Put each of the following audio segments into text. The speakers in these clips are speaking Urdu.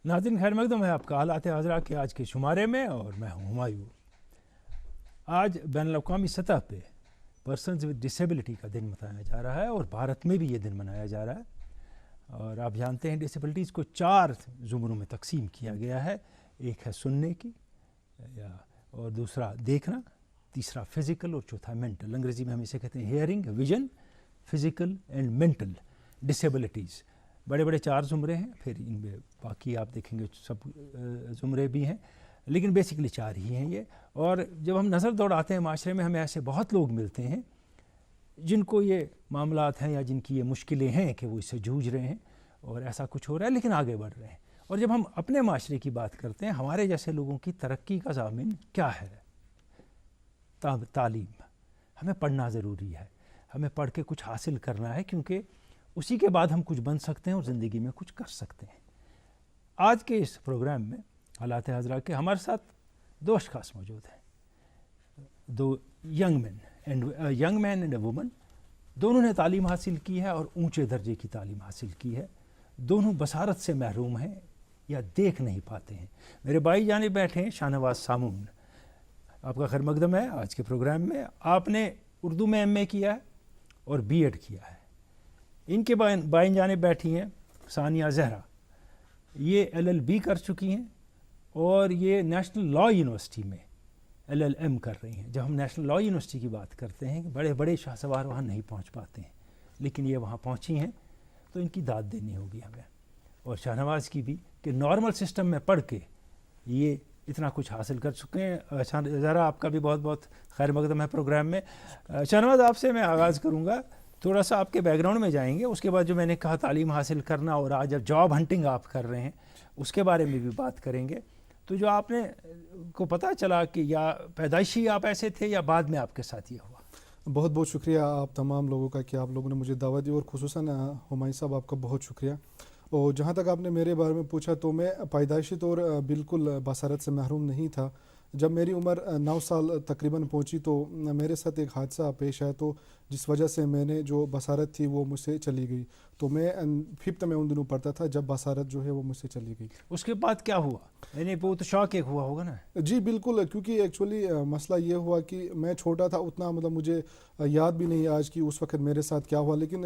ناظرین خیر مقدم ہے آپ کا حالات حاضرہ کے آج کے شمارے میں، اور میں ہوں ہمایوں۔ آج بین الاقوامی سطح پہ پرسنز ود ڈسیبلٹی کا دن منایا جا رہا ہے، اور بھارت میں بھی یہ دن منایا جا رہا ہے۔ اور آپ جانتے ہیں ڈسیبلٹیز کو 4 زمروں میں تقسیم کیا گیا ہے۔ ایک ہے سننے کی، اور دوسرا دیکھنا، تیسرا فزیکل، اور چوتھا مینٹل۔ انگریزی میں ہم اسے کہتے ہیں hearing, vision, physical and mental disabilities. بڑے بڑے 4 زمرے ہیں، پھر ان میں باقی آپ دیکھیں گے سب زمرے بھی ہیں، لیکن بیسیکلی 4 ہی ہیں یہ۔ اور جب ہم نظر دوڑاتے ہیں معاشرے میں، ہمیں ایسے بہت لوگ ملتے ہیں جن کو یہ معاملات ہیں یا جن کی یہ مشکلیں ہیں کہ وہ اس سے جوجھ رہے ہیں، اور ایسا کچھ ہو رہا ہے لیکن آگے بڑھ رہے ہیں۔ اور جب ہم اپنے معاشرے کی بات کرتے ہیں، ہمارے جیسے لوگوں کی ترقی کا ضامن کیا ہے؟ تعلیم۔ ہمیں پڑھنا ضروری ہے، ہمیں پڑھ کے کچھ حاصل کرنا ہے، کیونکہ اسی کے بعد ہم کچھ بن سکتے ہیں اور زندگی میں کچھ کر سکتے ہیں۔ آج کے اس پروگرام میں حالات حاضرہ کے ہمارے ساتھ 2 اشخاص موجود ہیں، 2 young man and a woman. دونوں نے تعلیم حاصل کی ہے اور اونچے درجے کی تعلیم حاصل کی ہے۔ دونوں بصارت سے محروم ہیں یا دیکھ نہیں پاتے ہیں۔ میرے بھائی جانب بیٹھے ہیں شاہ نواز سامون، آپ کا خیر مقدم ہے آج کے پروگرام میں۔ آپ نے اردو میں ایم اے کیا ہے اور بی ایڈ کیا ہے۔ ان کے بائیں جانب بیٹھی ہیں ثانیہ زہرا، یہ LLB کر چکی ہیں، اور یہ نیشنل لاء یونیورسٹی میں LLM کر رہی ہیں۔ جب ہم نیشنل لاء یونیورسٹی کی بات کرتے ہیں، بڑے بڑے شاہ سوار وہاں نہیں پہنچ پاتے ہیں، لیکن یہ وہاں پہنچی ہیں، تو ان کی داد دینی ہوگی ہمیں۔ اور شاہ نواز کی بھی، کہ نارمل سسٹم میں پڑھ کے یہ اتنا کچھ حاصل کر چکے ہیں۔ شاہ زہرا، آپ کا بھی بہت بہت خیر مقدم ہے پروگرام میں۔ شاہ نواز، آپ سے میں آغاز کروں گا، تھوڑا سا آپ کے بیک گراؤنڈ میں جائیں گے، اس کے بعد جو میں نے کہا تعلیم حاصل کرنا، اور آج اب جاب ہنٹنگ آپ کر رہے ہیں، اس کے بارے میں بھی بات کریں گے۔ تو جو آپ نے کو پتہ چلا کہ یا پیدائشی آپ ایسے تھے یا بعد میں آپ کے ساتھ یہ ہوا؟ بہت بہت شکریہ آپ تمام لوگوں کا کہ آپ لوگوں نے مجھے دعوت دی، اور خصوصاً ہمایوں صاحب آپ کا بہت شکریہ۔ اور جہاں تک آپ نے میرے بارے میں پوچھا، تو میں پیدائشی طور بالکل بصارت سے محروم نہیں تھا۔ جب میری عمر 9 سال تقریباً پہنچی تو میرے ساتھ ایک حادثہ پیش آیا، تو جس وجہ سے میں نے جو بصارت تھی وہ مجھ سے چلی گئی۔ تو میں 5th میں ان دنوں پڑھتا تھا جب بصارت جو ہے وہ مجھ سے چلی گئی۔ اس کے بعد کیا ہوا؟ یعنی وہ تو شوق ایک ہوا ہوگا نا؟ جی بالکل، کیونکہ ایکچولی مسئلہ یہ ہوا کہ میں چھوٹا تھا، اتنا مجھے یاد بھی نہیں آج کی اس وقت میرے ساتھ کیا ہوا، لیکن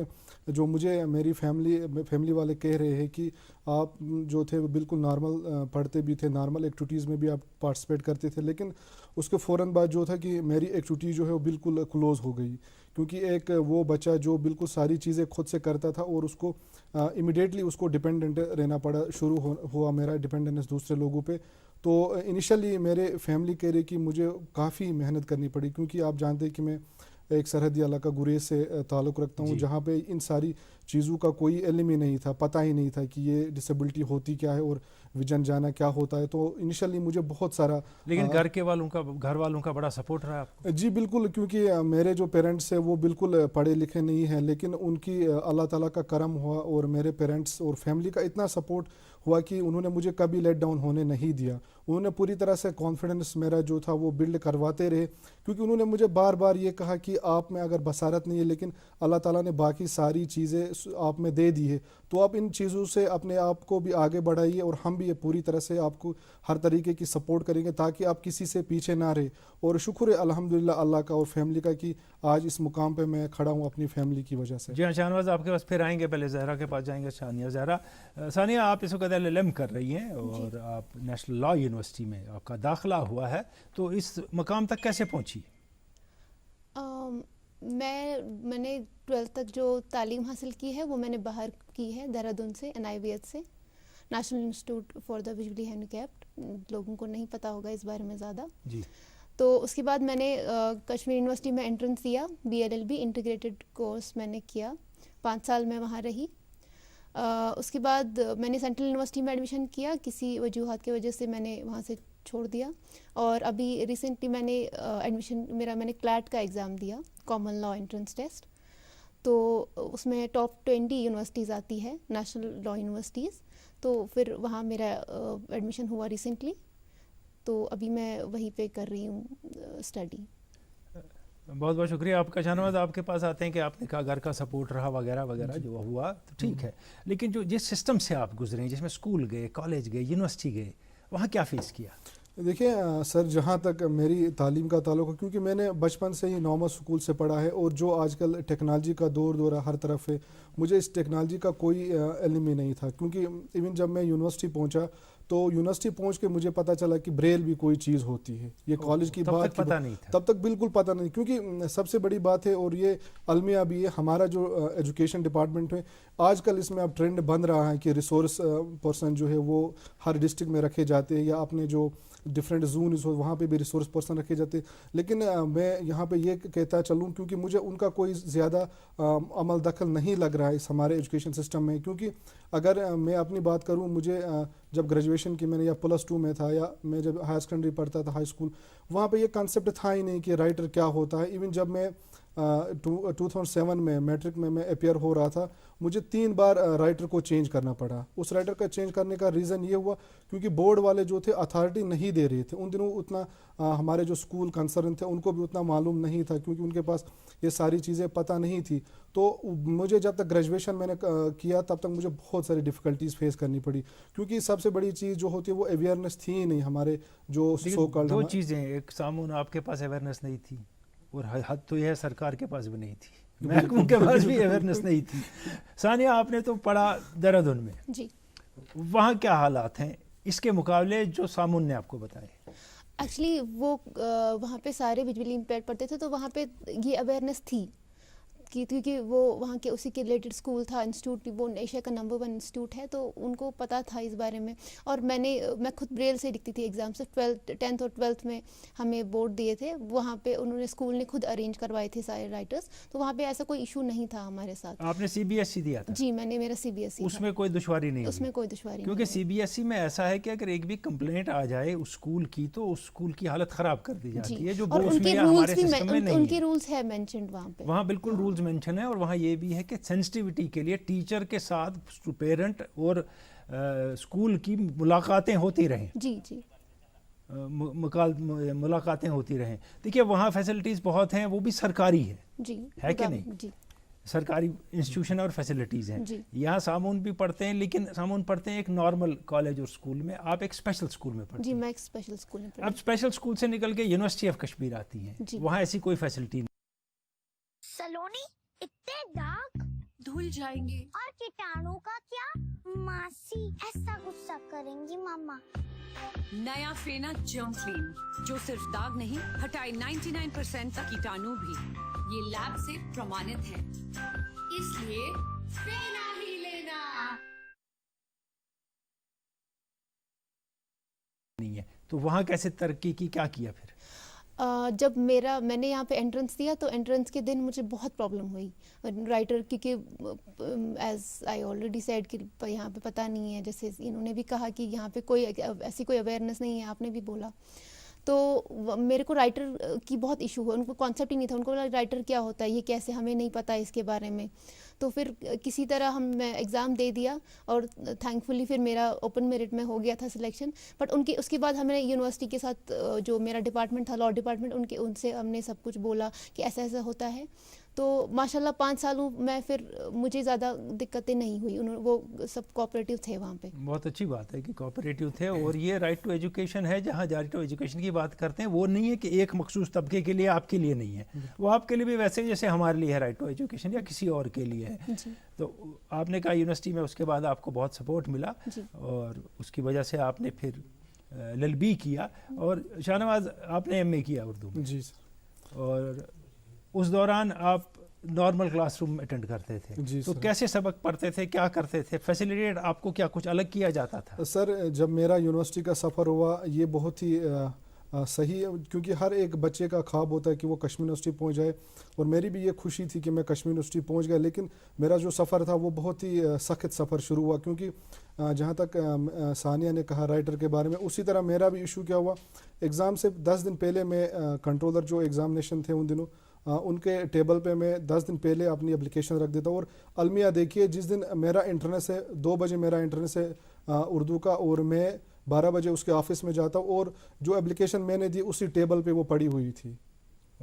جو مجھے میری فیملی والے کہہ رہے ہیں کہ آپ جو تھے وہ بالکل نارمل پڑھتے بھی تھے، نارمل ایکٹیویٹیز میں بھی آپ پارٹیسپیٹ کرتے تھے، لیکن اس کے فوراً بعد جو تھا کہ میری ایکٹیویٹی جو ہے وہ بالکل کلوز ہو گئی، کیونکہ ایک وہ بچہ جو بالکل ساری چیزیں خود سے کرتا تھا، اور اس کو امیڈیٹلی اس کو ڈیپینڈنٹ رہنا پڑا، شروع ہوا میرا ڈیپینڈنس دوسرے لوگوں پہ۔ تو انیشلی میرے فیملی کہہ رہی کہ مجھے کافی محنت کرنی پڑی، کیونکہ آپ جانتے ہیں کہ میں ایک سرحدی علاقہ گریز سے تعلق رکھتا ہوں، جہاں پہ ان ساری چیزوں کا کوئی علم ہی نہیں تھا، پتہ ہی نہیں تھا کہ یہ ڈسیبلٹی ہوتی کیا ہے اور ویژن جانا کیا ہوتا ہے۔ تو انیشلی مجھے بہت سارا، لیکن گھر والوں کا بڑا سپورٹ رہا آپ کو؟ جی بالکل، کیونکہ میرے جو پیرنٹس ہیں وہ بالکل پڑھے لکھے نہیں ہیں، لیکن ان کی اللہ تعالیٰ کا کرم ہوا، اور میرے پیرنٹس اور فیملی کا اتنا سپورٹ ہوا کہ انہوں نے مجھے کبھی لیٹ ڈاؤن ہونے نہیں دیا۔ انہوں نے پوری طرح سے کانفیڈنس میرا جو تھا وہ بلڈ کرواتے رہے، کیونکہ انہوں نے مجھے بار بار یہ کہا کہ آپ میں اگر بصارت نہیں ہے، لیکن اللہ تعالیٰ نے باقی ساری چیزیں آپ میں دے دی ہے، تو آپ ان چیزوں سے اپنے آپ کو بھی آگے بڑھائیے، اور ہم بھی یہ پوری طرح سے آپ کو ہر طریقے کی سپورٹ کریں گے تاکہ آپ کسی سے پیچھے نہ رہے۔ اور شکر ہے الحمدللہ اللہ کا اور فیملی کا کہ آج اس مقام پہ میں کھڑا ہوں اپنی فیملی کی وجہ سے۔ جی ہاں، شاہ نواز آپ کے پاس پھر آئیں گے، پہلے زہرا کے پاس جائیں گے۔ ثانیہ زہرا، ثانیہ آپ اس وقت LLM کر رہی ہیں، اور آپ نیشنل لاء یونیورسٹی میں آپ کا داخلہ ہوا ہے، تو اس مقام تک کیسے پہنچی؟ میں نے 12th تک جو تعلیم حاصل کی ہے وہ میں نے باہر کی ہے، دہرادون سے، NIVH سے، national institute for the visually handicapped. لوگوں کو نہیں پتہ ہوگا اس بارے میں زیادہ۔ جی، تو اس کے بعد میں نے کشمیر یونیورسٹی میں انٹرنس دیا، BLLB انٹیگریٹڈ کورس میں نے کیا، 5 سال میں وہاں رہی۔ اس کے بعد میں نے سینٹرل یونیورسٹی میں ایڈمیشن کیا، کسی وجوہات کی وجہ سے میں نے وہاں سے چھوڑ دیا، اور ابھی ریسنٹلی میں نے میں نے کلیٹ کا ایگزام دیا، کامن لاء انٹرنس ٹیسٹ، تو اس میں ٹاپ 20 یونیورسٹیز آتی ہے، نیشنل لاء یونیورسٹیز، تو پھر وہاں میرا ایڈمیشن ہوا ریسنٹلی، تو ابھی میں وہیں پہ کر رہی ہوں اسٹڈی۔ بہت بہت شکریہ آپ کا شاہنواز. آپ کے پاس آتے ہیں کہ آپ نے کہا گھر کا سپورٹ رہا وغیرہ وغیرہ جو ہوا تو ٹھیک ہے, لیکن جو جس سسٹم سے آپ گزرے جس میں اسکول گئے, کالج گئے, یونیورسٹی گئے, وہاں کیا فیس کیا؟ دیکھیں سر, جہاں تک میری تعلیم کا تعلق ہے, کیونکہ میں نے بچپن سے ہی نارمل اسکول سے پڑھا ہے, اور جو آج کل ٹیکنالوجی کا دور ہر طرف ہے, مجھے اس ٹیکنالوجی کا کوئی علم ہی نہیں تھا. کیونکہ ایون جب میں یونیورسٹی پہنچا تو یونیورسٹی پہنچ کے مجھے پتہ چلا کہ بریل بھی کوئی چیز ہوتی ہے. یہ کالج کی بات پتہ نہیں تھا, تب تک بالکل پتہ نہیں, کیونکہ سب سے بڑی بات ہے, اور یہ المیہ بھی ہے, ہمارا جو ایجوکیشن ڈپارٹمنٹ ہے آج کل اس میں اب ٹرینڈ بن رہا ہے کہ ریسورس پرسن جو ہے وہ ہر ڈسٹرکٹ میں رکھے جاتے ہیں, یا اپنے جو ڈفرینٹ زونز ہو وہاں پہ بھی ریسورس پرسن رکھے جاتے ہیں. لیکن میں یہاں پہ یہ کہتا چلوں, کیونکہ مجھے ان کا کوئی زیادہ عمل دخل نہیں لگ رہا ہے اس ہمارے ایجوکیشن سسٹم میں. کیونکہ اگر میں اپنی بات کروں, مجھے جب گریجویشن کی میں نے یا +2 میں تھا, یا میں جب ہائر سیکنڈری پڑھتا تھا ہائی اسکول, وہاں پہ یہ کنسیپٹ تھا ہی نہیں کہ رائٹر کیا ہوتا ہے. ایون جب میں 2007 میں میٹرک میں اپیئر ہو رہا تھا, مجھے 3 بار رائٹر کو چینج کرنا پڑا. اس رائٹر کا چینج کرنے کا ریزن یہ ہوا کیونکہ بورڈ والے جو تھے اتھارٹی نہیں دے رہے تھے. ان دنوں اتنا ہمارے جو اسکول کنسرن تھے ان کو بھی اتنا معلوم نہیں تھا, کیونکہ ان کے پاس یہ ساری چیزیں پتہ نہیں تھی. تو مجھے جب تک گریجویشن میں نے کیا تب تک مجھے بہت ساری ڈیفیکلٹیز فیس کرنی پڑی, کیونکہ سب سے بڑی چیز جو ہوتی ہے وہ اویئرنیس تھی ہی نہیں ہمارے جو سو کالڈ. 2 چیزیں, ایک سامون آپ کے پاس اویئرنیس نہیں تھی, اور حد تو یہ ہے سرکار کے پاس بھی نہیں تھی, محکموں کے پاس بھی اویئرنیس نہیں تھی. ثانیہ, آپ نے تو پڑھا دہرادون میں, جی, وہاں کیا حالات ہیں اس کے مقابلے جو سامون نے آپ کو بتائے؟ ایکچولی وہ وہاں پہ سارے ویژولی امپیئرڈ پڑھتے تھے, تو وہاں پہ یہ اویئرنیس تھی کیونکہ وہ وہاں کے اسی کے ریلیٹڈ اسکول تھا, انسٹیٹیوٹ, وہ ایشیا کا نمبر 1 انسٹیٹیوٹ ہے, تو ان کو پتہ تھا اس بارے میں. اور میں خود بریل سے لکھتی تھی ایگزام سے. 10th اور 12th میں ہمیں بورڈ دیے تھے, وہاں پہ انہوں نے اسکول نے خود ارینج کروائے تھے سارے رائٹرس, تو وہاں پہ ایسا کوئی ایشو نہیں تھا ہمارے ساتھ. آپ نے CBSE دیا تھا؟ جی, میں نے میرا CBSE, اس میں کوئی دشواری نہیں, اس میں کوئی دشواری نہیں, کیونکہ CBSE میں ایسا ہے کہ اگر ایک بھی کمپلینٹ آ جائے اس اسکول کی تو اس اسکول کی حالت خراب کر دی جاتی ہے, جو اس میں ہمارے سسٹم میں نہیں ہے. ان کے رولز ہے مینشنڈ وہاں پہ, وہاں بالکل رولز مینشن ہے. اور وہاں یہ بھی ہے کہ سینسٹیوٹی کے لیے ٹیچر کے ساتھ پیرنٹ اور اسکول کی ملاقاتیں ہوتی رہیں. جی جی, ملاقاتیں ہوتی رہیں. دیکھیے وہاں فیسلٹیز بہت ہیں, وہ بھی سرکاری ہے, جی ہے کہ نہیں؟ جی, سرکاری انسٹیٹیوشن اور فیسلٹیز ہیں. جی, یہاں سامون بھی پڑھتے ہیں, لیکن سامون پڑھتے ہیں ایک نارمل کالج اور اسکول میں, آپ ایک اسپیشل اسکول میں پڑھتے جی, ہیں. میں ایک اسپیشل اسکول میں پڑھتی اب اسپیشل اسکول سے نکل کے یونیورسٹی آف کشمیر آتی ہیں, وہاں ایسی کوئی فیسلٹی نہیں. سلونی اتنے داغ دھل جائیں گے, اور کیٹانو کا کیا, ماسی ایسا غصہ کریں گی ماما. نیا فینا جرم کلین جو صرف داغ نہیں ہٹائے 99% تک کیٹانو بھی. یہ لیب سے پرمانت ہے, اس لیے فینا ہی لینا. نہیں ہے تو وہاں کیسے ترقی کی, کیا کیا پھر؟ جب میں نے یہاں پہ انٹرنس دیا تو انٹرنس کے دن مجھے بہت پرابلم ہوئی رائٹر, کیونکہ ایز آئی آلریڈی سیڈ کہ یہاں پہ پتہ نہیں ہے, جیسے انہوں نے بھی کہا کہ یہاں پہ کوئی ایسی کوئی اویئرنیس نہیں ہے, آپ نے بھی بولا. تو میرے کو رائٹر کی بہت ایشو ہوا, ان کو کانسیپٹ ہی نہیں تھا, ان کو رائٹر کیا ہوتا ہے, یہ کیسے, ہمیں نہیں پتہ اس کے بارے میں. تو پھر کسی طرح میں ایگزام دے دیا, اور تھینک فلی پھر میرا اوپن میرٹ میں ہو گیا تھا سلیکشن. بٹ اس کے بعد ہم نے یونیورسٹی کے ساتھ جو میرا ڈپارٹمنٹ تھا, لاء ڈپارٹمنٹ, ان سے ہم نے سب کچھ بولا کہ ایسا ایسا ہوتا ہے. تو ماشاء اللہ 5 سالوں میں پھر مجھے زیادہ دقتیں نہیں ہوئی, وہ سب کوآپریٹیو تھے وہاں پہ. بہت اچھی بات ہے کہ کوآپریٹیو تھے. اور یہ رائٹ ٹو ایجوکیشن ہے, جہاں رائٹ ٹو ایجوکیشن کی بات کرتے ہیں وہ نہیں ہے کہ ایک مخصوص طبقے کے لیے, آپ کے لیے نہیں ہے, وہ آپ کے لیے بھی ویسے جیسے ہمارے لیے ہے رائٹ ٹو ایجوکیشن, یا کسی اور کے لیے ہے. تو آپ نے کہا یونیورسٹی میں اس کے بعد آپ کو بہت سپورٹ ملا, اور اس کی وجہ سے آپ نے پھر LLB کیا, اور شاہنواز آپ نے MA کیا اردو میں. جی سر. اور اس دوران آپ نارمل کلاس روم اٹینڈ کرتے تھے, تو کیسے سبق پڑھتے تھے, کیا کرتے تھے, فیسیلیٹیٹ آپ کو کیا کچھ الگ کیا جاتا تھا؟ سر جب میرا یونیورسٹی کا سفر ہوا یہ بہت ہی صحیح, کیونکہ ہر ایک بچے کا خواب ہوتا ہے کہ وہ کشمیر یونیورسٹی پہنچ جائے, اور میری بھی یہ خوشی تھی کہ میں کشمیر یونیورسٹی پہنچ گیا. لیکن میرا جو سفر تھا وہ بہت ہی سخت سفر شروع ہوا, کیونکہ جہاں تک ثانیہ نے کہا رائٹر کے بارے میں, اسی طرح میرا بھی ایشو کیا ہوا. ایگزام سے 10 دن پہلے میں کنٹرولر جو ایگزامنیشن تھے ان دنوں, ان کے ٹیبل پہ میں 10 دن پہلے اپنی اپلیکیشن رکھ دیتا ہوں. اور المیہ دیکھیے, جس دن میرا انٹرنس ہے 2 بجے میرا انٹرنس ہے اردو کا, اور میں 12 بجے اس کے آفس میں جاتا ہوں, اور جو اپلیکیشن میں نے دی اسی ٹیبل پہ وہ پڑی ہوئی تھی.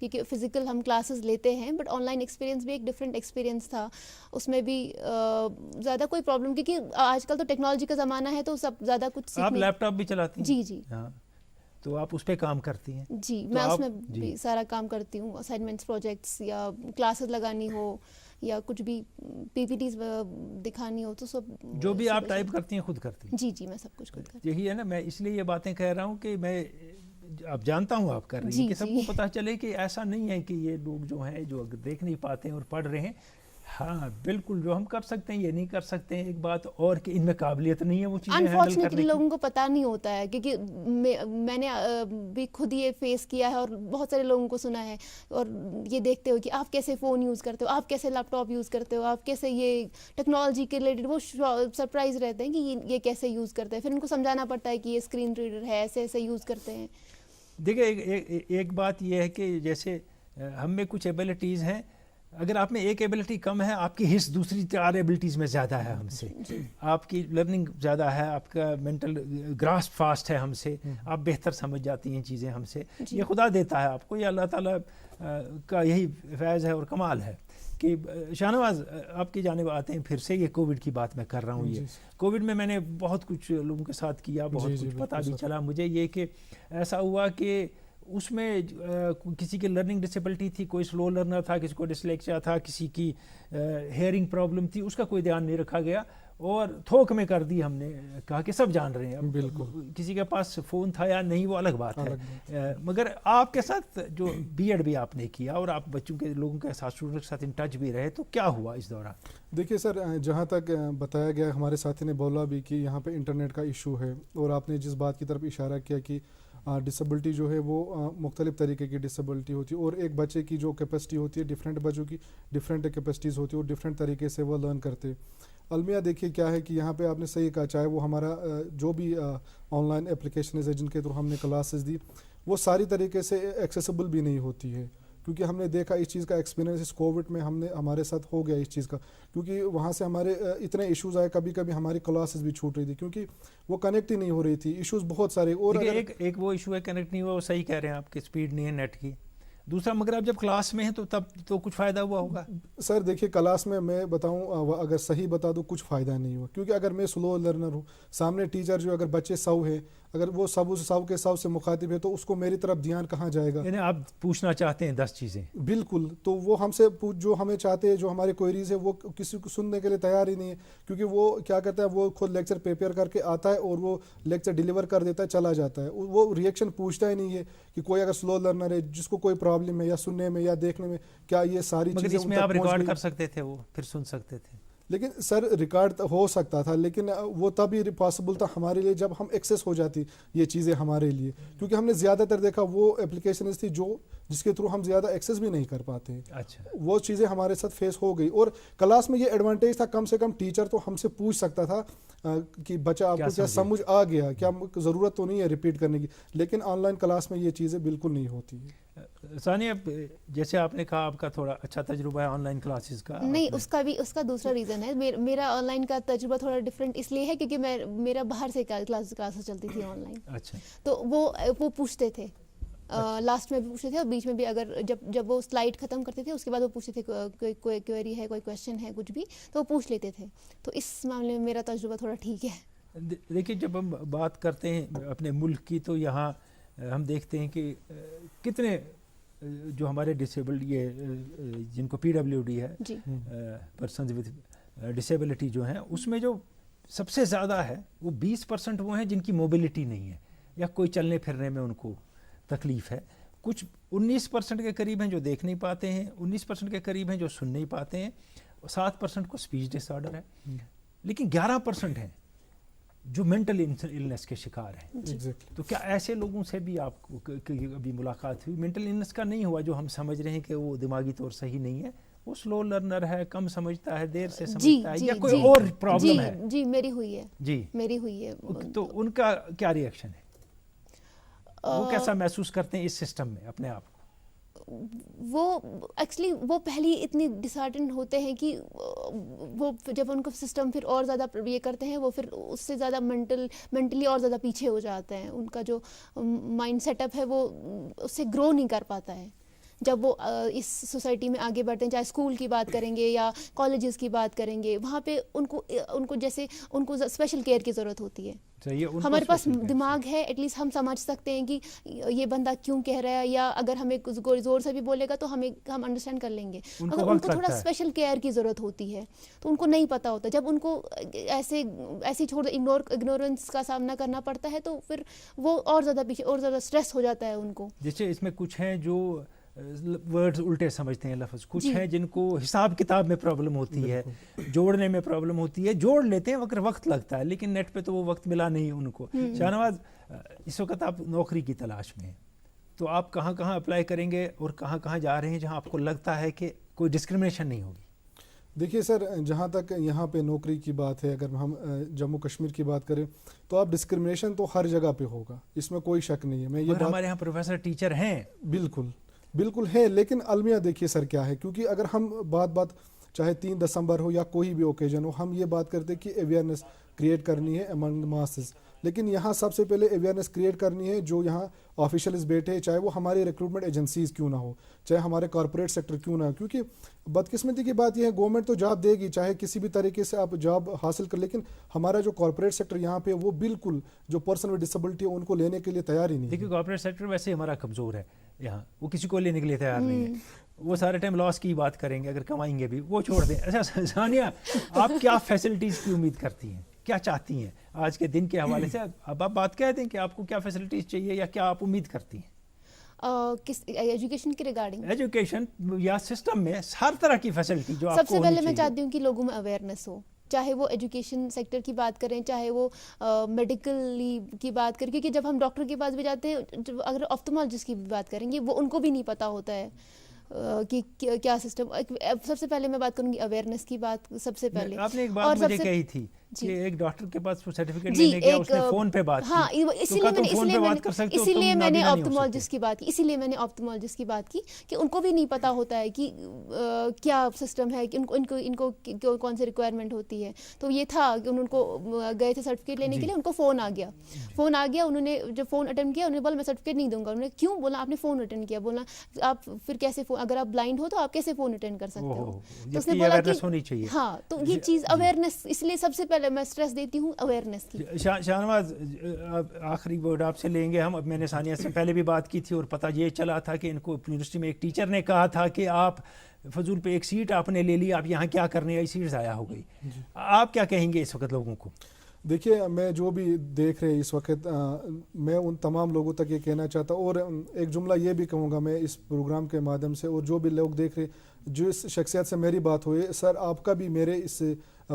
کیونکہ فزیکل ہم کلاسز لیتے ہیں بٹ آن لائن ایکسپیرینس بھی ایک ڈفرینٹ ایکسپیرینس تھا. اس میں بھی زیادہ کوئی پرابلم, کیونکہ آج کل تو ٹیکنالوجی کا زمانہ ہے تو سب زیادہ کچھ آپ لیپ ٹاپ بھی چلاتی ہیں؟ جی جی. ہاں, تو آپ اس پہ کام کرتی ہیں؟ جی میں اس میں بھی سارا کام کرتی ہوں, اسائنمنٹس, پروجیکٹس یا کلاسز لگانی ہو یا کچھ بھی پی پی ٹیز دکھانی ہو تو سب جو بھی آپ ٹائپ کرتی ہیں خود کرتی ہیں؟ جی جی میں سب کچھ خود کرتی یہی ہے نا, میں اس لیے یہ باتیں کہہ رہا ہوں کہ میں اب جانتا ہوں آپ کر رہی ہیں کہ سب کو پتہ چلے کہ ایسا نہیں ہے کہ یہ لوگ جو ہیں جو دیکھ نہیں پاتے ہیں اور پڑھ رہے ہیں. ہاں بالکل, جو ہم کر سکتے ہیں یہ نہیں کر سکتے ہیں. ایک بات اور کہ ان میں قابلیت نہیں ہے وہ چیزیں ہینڈل کرنے کی. انفارچونیٹلی لوگوں کو پتہ نہیں ہوتا ہے, کیونکہ میں نے بھی خود یہ فیس کیا ہے اور بہت سارے لوگوں کو سنا ہے اور یہ دیکھتے ہو کہ آپ کیسے فون یوز کرتے ہو, آپ کیسے لیپ ٹاپ یوز کرتے ہو, آپ کیسے یہ ٹیکنالوجی کے ریلیٹڈ وہ سرپرائز رہتے ہیں کہ یہ کیسے یوز کرتے ہیں. پھر ان کو سمجھانا پڑتا ہے کہ یہ اسکرین ریڈر ہے, ایسے ایسے یوز کرتے ہیں. دیکھیں ایک بات یہ ہے کہ جیسے ہم میں کچھ ایبلٹیز ہیں, اگر آپ میں ایک ایبلٹی کم ہے آپ کی حص دوسری 4 ایبلٹیز میں زیادہ ہے ہم سے. آپ کی لرننگ زیادہ ہے, آپ کا مینٹل گراسپ فاسٹ ہے ہم سے, آپ بہتر سمجھ جاتی ہیں چیزیں ہم سے. یہ خدا دیتا ہے آپ کو, یہ اللہ تعالیٰ کا یہی فیض ہے اور کمال ہے. کہ شاہ نواز آپ کی جانب آتے ہیں پھر سے. یہ کووڈ کی بات میں کر رہا ہوں. یہ کووڈ میں نے بہت کچھ لوگوں کے ساتھ کیا, بہت کچھ پتہ بھی چلا مجھے یہ کہ ایسا ہوا کہ اس میں کسی کی لرننگ ڈسیبلٹی تھی, کوئی سلو لرنر تھا, کسی کو ڈسلیکسیا تھا, کسی کی ہیئرنگ پرابلم تھی, اس کا کوئی دھیان نہیں رکھا گیا اور تھوک میں کر دی. ہم نے کہا کہ سب جان رہے ہیں. بالکل کسی کے پاس فون تھا یا نہیں وہ الگ بات ہے. مگر آپ کے ساتھ جو بی ایڈ بھی آپ نے کیا اور آپ بچوں کے لوگوں کے ساتھ اسٹوڈنٹ کے ساتھ ان ٹچ بھی رہے, تو کیا ہوا اس دوران؟ دیکھیے سر, جہاں تک بتایا گیا ہمارے ساتھی نے بولا بھی کہ یہاں پہ انٹرنیٹ کا ایشو ہے, اور آپ نے جس بات کی طرف اشارہ کیا کہ ڈسیبلٹی جو ہے وہ مختلف طریقے کی ڈسیبلٹی ہوتی ہے, اور ایک بچے کی جو کیپیسٹی ہوتی ہے, ڈفرینٹ بچوں کی ڈفرینٹ کیپیسٹیز ہوتی ہے اور ڈفرینٹ طریقے سے وہ لرن کرتے. المیہ دیکھیے کیا ہے کہ یہاں پہ آپ نے صحیح کہا, چاہے وہ ہمارا جو بھی آن لائن اپلیکیشنز ہے جن کے تھرو ہم نے کلاسز دی, وہ ساری طریقے سے ایکسیسیبل بھی نہیں ہوتی ہے. کیونکہ ہم نے دیکھا اس چیز کا ایکسپیرینس اس کووڈ میں ہمارے ساتھ ہو گیا اس چیز کا, کیونکہ وہاں سے ہمارے اتنے ایشوز آئے, کبھی کبھی ہماری کلاسز بھی چھوٹ رہی تھی کیونکہ وہ کنیکٹ ہی نہیں ہو رہی تھی. ایشوز بہت سارے. اور ایک وہ ایشو ہے کنیکٹ نہیں ہوا, وہ صحیح کہہ رہے ہیں آپ کی اسپیڈ نہیں ہے نیٹ کی. دوسرا مگر آپ جب کلاس میں ہیں تو تب تو کچھ فائدہ ہوا ہوگا. سر دیکھیے کلاس میں بتاؤں, اگر صحیح بتا دوں کچھ فائدہ نہیں ہوا, کیونکہ اگر میں سلو لرنر ہوں, سامنے ٹیچر جو اگر بچے 100 ہے, اگر وہ 100 کے 100 سے مخاطب ہے تو اس کو میری طرف دھیان کہاں جائے گا؟ یعنی آپ پوچھنا چاہتے ہیں 10 چیزیں. بالکل, تو وہ ہم سے جو ہمیں چاہتے ہیں, جو ہماری کوئریز ہے, وہ کسی کو سننے کے لیے تیار ہی نہیں ہے. کیونکہ وہ کیا کرتا ہے, وہ خود لیکچر پریپیئر کر کے آتا ہے اور وہ لیکچر ڈیلیور کر دیتا ہے, چلا جاتا ہے. وہ ریئیکشن پوچھتا ہی نہیں ہے کہ کوئی اگر سلو لرنر ہے جس کو کوئی پرابلم ہے یا سننے میں یا دیکھنے میں, کیا یہ ساری چیزیں اس میں آپ ریکارڈ کر سکتے تھے, وہ پھر سن سکتے تھے. لیکن سر ریکارڈ ہو سکتا تھا, لیکن وہ تب ہی پاسبل تھا ہمارے لیے جب ہم ایکسیس ہو جاتی یہ چیزیں ہمارے لیے, کیونکہ ہم نے زیادہ تر دیکھا وہ اپلیکیشنز تھی جس کے تھرو ہم زیادہ ایکسیس بھی نہیں کر پاتے. اچھا, وہ چیزیں ہمارے ساتھ فیس ہو گئی. اور کلاس میں یہ ایڈوانٹیج تھا, کم سے کم ٹیچر تو ہم سے پوچھ سکتا تھا کہ بچہ آپ کو کیا سمجھ آ گیا, کیا ضرورت تو نہیں ہے ریپیٹ کرنے کی. لیکن آن لائن کلاس میں یہ چیزیں بالکل نہیں ہوتی ہیں. ثانیہ, جیسے آپ نے کہا آپ کا تھوڑا اچھا تجربہ ہے آن لائن کلاسز کا. نہیں, اس کا دوسرا ریزن ہے. میرا آن لائن کا تجربہ تھوڑا ڈفرینٹ اس لیے ہے کیونکہ میرا باہر سے کلاسز چلتی تھی آن لائن. اچھا, تو وہ پوچھتے تھے, لاسٹ میں بھی پوچھتے تھے اور بیچ میں بھی, اگر جب وہ سلائڈ ختم کرتے تھے اس کے بعد وہ پوچھتے تھے کوئی کوئری ہے, کوئی کویشچن ہے, کچھ بھی, تو وہ پوچھ لیتے تھے. تو اس معاملے میں میرا تجربہ تھوڑا ٹھیک ہے. دیکھیے جب ہم بات کرتے ہیں اپنے ملک کی, تو یہاں ہم دیکھتے ہیں کہ کتنے جو ہمارے ڈسیبلڈ, یہ جن کو پی ڈبلیو ڈی ہے, پرسنز ود ڈسیبلٹی جو ہیں, اس میں جو سب سے زیادہ ہے وہ 20% وہ ہیں جن کی موبلٹی نہیں ہے یا کوئی چلنے پھرنے میں ان کو تکلیف ہے. کچھ 19% کے قریب ہیں جو دیکھ نہیں پاتے ہیں, 19% کے قریب ہیں جو سن نہیں پاتے ہیں, 7% کو اسپیچ ڈس آرڈر ہے, لیکن 11% ہیں جو مینٹل النس کے شکار ہیں. تو کیا ایسے لوگوں سے بھی آپ کو ابھی ملاقات ہوئی؟ مینٹل النس کا نہیں ہوا جو ہم سمجھ رہے ہیں کہ وہ دماغی طور صحیح نہیں ہے, وہ سلو لرنر ہے, کم سمجھتا ہے, دیر سے سمجھتا ہے, یا کوئی اور پرابلم ہے؟ جی میری ہوئی ہے. جی میری ہوئی ہے. تو ان کا کیا ریئیکشن ہے, وہ کیسا محسوس کرتے ہیں اس سسٹم میں اپنے آپ کو؟ وہ ایکچولی وہ پہلی اتنی ڈسہارٹنڈ ہوتے ہیں کہ وہ جب ان کو سسٹم پھر اور زیادہ یہ کرتے ہیں, وہ پھر اس سے زیادہ مینٹلی اور زیادہ پیچھے ہو جاتے ہیں. ان کا جو مائنڈ سیٹ اپ ہے وہ اس سے گرو نہیں کر پاتا ہے. جب وہ اس سوسائٹی میں آگے بڑھتے ہیں, چاہے اسکول کی بات کریں گے یا کالجز کی بات کریں گے, وہاں پہ ان کو جیسے ان کو اسپیشل کیئر کی ضرورت ہوتی ہے. ہمارے پاس دماغ ہے, ایٹ لیسٹ ہم سمجھ سکتے ہیں کہ یہ بندہ کیوں کہہ رہا ہے, یا اگر ہمیں زور سے بھی بولے گا تو ہم انڈرسٹینڈ کر لیں گے. اگر ان کو تھوڑا اسپیشل کیئر کی ضرورت ہوتی ہے تو ان کو نہیں پتہ ہوتا. جب ان کو ایسے چھوڑ اگنورنس کا سامنا کرنا پڑتا ہے تو پھر وہ اور زیادہ پیچھے اور زیادہ اسٹریس ہو جاتا ہے ان کو. جیسے اس میں کچھ ہیں جو ورڈز الٹے سمجھتے ہیں, لفظ کچھ ہیں جن کو حساب کتاب میں پرابلم ہوتی ہے, جوڑنے میں پرابلم ہوتی ہے, جوڑ لیتے ہیں مگر وقت لگتا ہے, لیکن نیٹ پہ تو وہ وقت ملا نہیں ان کو. شاہ نواز, اس وقت آپ نوکری کی تلاش میں ہیں, تو آپ کہاں کہاں اپلائی کریں گے اور کہاں کہاں جا رہے ہیں جہاں آپ کو لگتا ہے کہ کوئی ڈسکرمنیشن نہیں ہوگی؟ دیکھیے سر, جہاں تک یہاں پہ نوکری کی بات ہے, اگر ہم جموں کشمیر کی بات کریں تو آپ ڈسکرمنیشن تو ہر جگہ پہ ہوگا, اس میں کوئی شک نہیں ہے. میں یہ ہمارے یہاں پروفیسر ٹیچر ہیں, بالکل ہے, لیکن المیہ دیکھیے سر کیا ہے, کیونکہ اگر ہم بات چاہے 3 دسمبر ہو یا کوئی بھی اوکیجن ہو, ہم یہ بات کرتے کہ اویئرنیس کریٹ کرنی ہے امنگ ماسز, لیکن یہاں سب سے پہلے اویئرنیس کریٹ کرنی ہے جو یہاں آفیشلز بیٹھے ہیں, چاہے وہ ہماری ریکروٹمنٹ ایجنسیز کیوں نہ ہو, چاہے ہمارے کارپوریٹ سیکٹر کیوں نہ ہو. کیونکہ بدقسمتی کی بات یہ ہے, گورنمنٹ تو جاب دے گی چاہے کسی بھی طریقے سے آپ جاب حاصل کر, لیکن ہمارا جو کارپوریٹ سیکٹر یہاں پہ وہ بالکل جو پرسن ود ڈسیبلٹی ہے ان کو لینے کے لیے تیار ہی نہیں. دیکھیے کارپوریٹ سیکٹر ویسے ہمارا کمزور ہے یہاں, وہ کسی کو لینے کے لیے تیار نہیں ہے. وہ سارے ٹائم لاس کی بات کریں گے, اگر کمائیں گے بھی وہ چھوڑ دیں. اچھا ثانیہ, آپ کیا فیسلٹیز کی امید کرتی ہیں, کیا چاہتی ہیں آج کے دن کے حوالے سے؟ اب آپ بات کہہ دیں کہ آپ کو کیا فیسلٹیز چاہیے یا کیا آپ امید کرتی ہیں کس ایجوکیشن کے ریگارڈنگ؟ ایجوکیشن یا سسٹم میں ہر طرح کی فیسلٹی جو آپ کو سب سے پہلے میں چاہتی ہوں کہ لوگوں میں اویئرنیس ہو, چاہے وہ ایجوکیشن سیکٹر کی بات کریں, چاہے وہ میڈیکل کی بات کریں, کیونکہ جب ہم ڈاکٹر کے پاس بھی جاتے ہیں, اگر آپتھالمولوجسٹ کی بات کریں گے وہ ان کو بھی نہیں پتہ ہوتا ہے کہ کیا سسٹم. سب سے پہلے میں بات کروں گی اویئرنیس کی بات سب سے پہلے. آپ نے ایک بات مجھے کہی تھی کہ ایک ڈاکٹر کے پاس سرٹیفکیٹ لینے گیا, اس نے فون پہ بات کی. ہاں, اسی لیے میں نے آپتھالمولوجسٹ کی بات کی, اسی لیے میں نے آپتھالمولوجسٹ کی بات کی کہ ان کو بھی نہیں پتہ ہوتا ہے کہ کیا سسٹم ہے, کہ ان کو کون سی ریکوائرمنٹ ہوتی ہے. تو یہ تھا کہ ان کو گئے تھے سرٹیفکیٹ لینے کے لیے, ان کو فون آ گیا, انہوں نے جب فون اٹینڈ کیا, انہوں نے بولا میں سرٹیفکیٹ نہیں دوں گا. انہوں نے کیوں بولا, آپ نے فون اٹینڈ کیا. بولا آپ پھر کیسے فون, اگر آپ بلائنڈ ہو تو آپ کیسے فون اٹینڈ کر سکتے ہو. تو اس نے بولا کہ ہاں, تو یہ چیز اویئرنیس, اس لیے سب سے پہلے میں اسٹریس دیتی ہوں اویئرنیس کی. شاہ نواز, آخری ورڈ آپ سے لیں گے ہم. اب میں نے ثانیہ سے پہلے بھی بات کی تھی اور پتہ یہ چلا تھا کہ ان کو یونیورسٹی میں ایک ٹیچر نے کہا تھا کہ آپ فضول پہ ایک سیٹ آپ نے لے لی, آپ یہاں کیا کرنے آئی, سیٹ ضائع ہو گئی. آپ کیا کہیں گے اس وقت لوگوں کو؟ دیکھیے, میں جو بھی دیکھ رہے اس وقت, میں ان تمام لوگوں تک یہ کہنا چاہتا ہوں, اور ایک جملہ یہ بھی کہوں گا میں اس پروگرام کے مادھیم سے, اور جو بھی لوگ دیکھ رہے, جو اس شخصیت سے میری بات ہوئی, سر آپ کا بھی میرے اس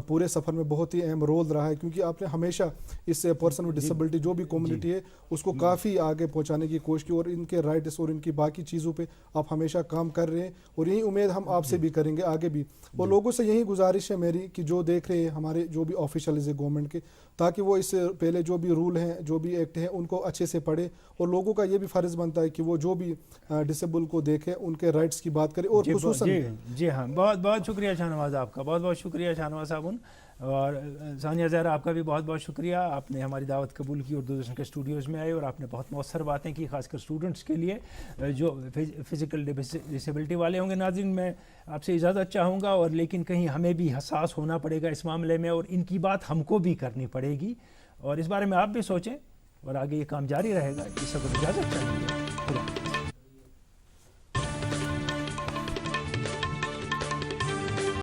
پورے سفر میں بہت ہی اہم رول رہا ہے, کیونکہ آپ نے ہمیشہ اس پرسن ود ڈسیبلٹی جو بھی کمیونٹی ہے اس کو کافی آگے پہنچانے کی کوشش کی, اور ان کے رائٹس اور ان کی باقی چیزوں پہ آپ ہمیشہ کام کر رہے ہیں, اور یہی امید ہم آپ سے بھی کریں گے آگے بھی. اور لوگوں سے یہی گزارش ہے میری کہ جو دیکھ رہے ہیں ہمارے جو بھی آفیشلز ہیں گورنمنٹ کے, تاکہ وہ اس سے پہلے جو بھی رول ہیں, جو بھی ایکٹ ہیں, ان کو اچھے سے پڑھے, اور لوگوں کا یہ بھی فرض بنتا ہے کہ وہ جو بھی ڈسیبل کو دیکھیں ان کے رائٹس کی بات کریں. اور خصوصاً جی ہاں, بہت بہت شکریہ شاہ نواز آپ کا, بہت بہت شکریہ شاہ نواز صاحب. اور ثانیہ زہرا آپ کا بھی بہت بہت شکریہ, آپ نے ہماری دعوت قبول کی اور دوردرشن کے اسٹوڈیوز میں آئے اور آپ نے بہت مؤثر باتیں کی, خاص کر اسٹوڈنٹس کے لیے جو فزیکل ڈسیبلٹی والے ہوں گے. ناظرین, میں آپ سے اجازت چاہوں گا, اور لیکن کہیں ہمیں بھی حساس ہونا پڑے گا اس معاملے میں, اور ان کی بات ہم کو بھی کرنی پڑے گی, اور اس بارے میں آپ بھی سوچیں, اور آگے یہ کام جاری رہے گا. اس وقت اجازت چاہیے.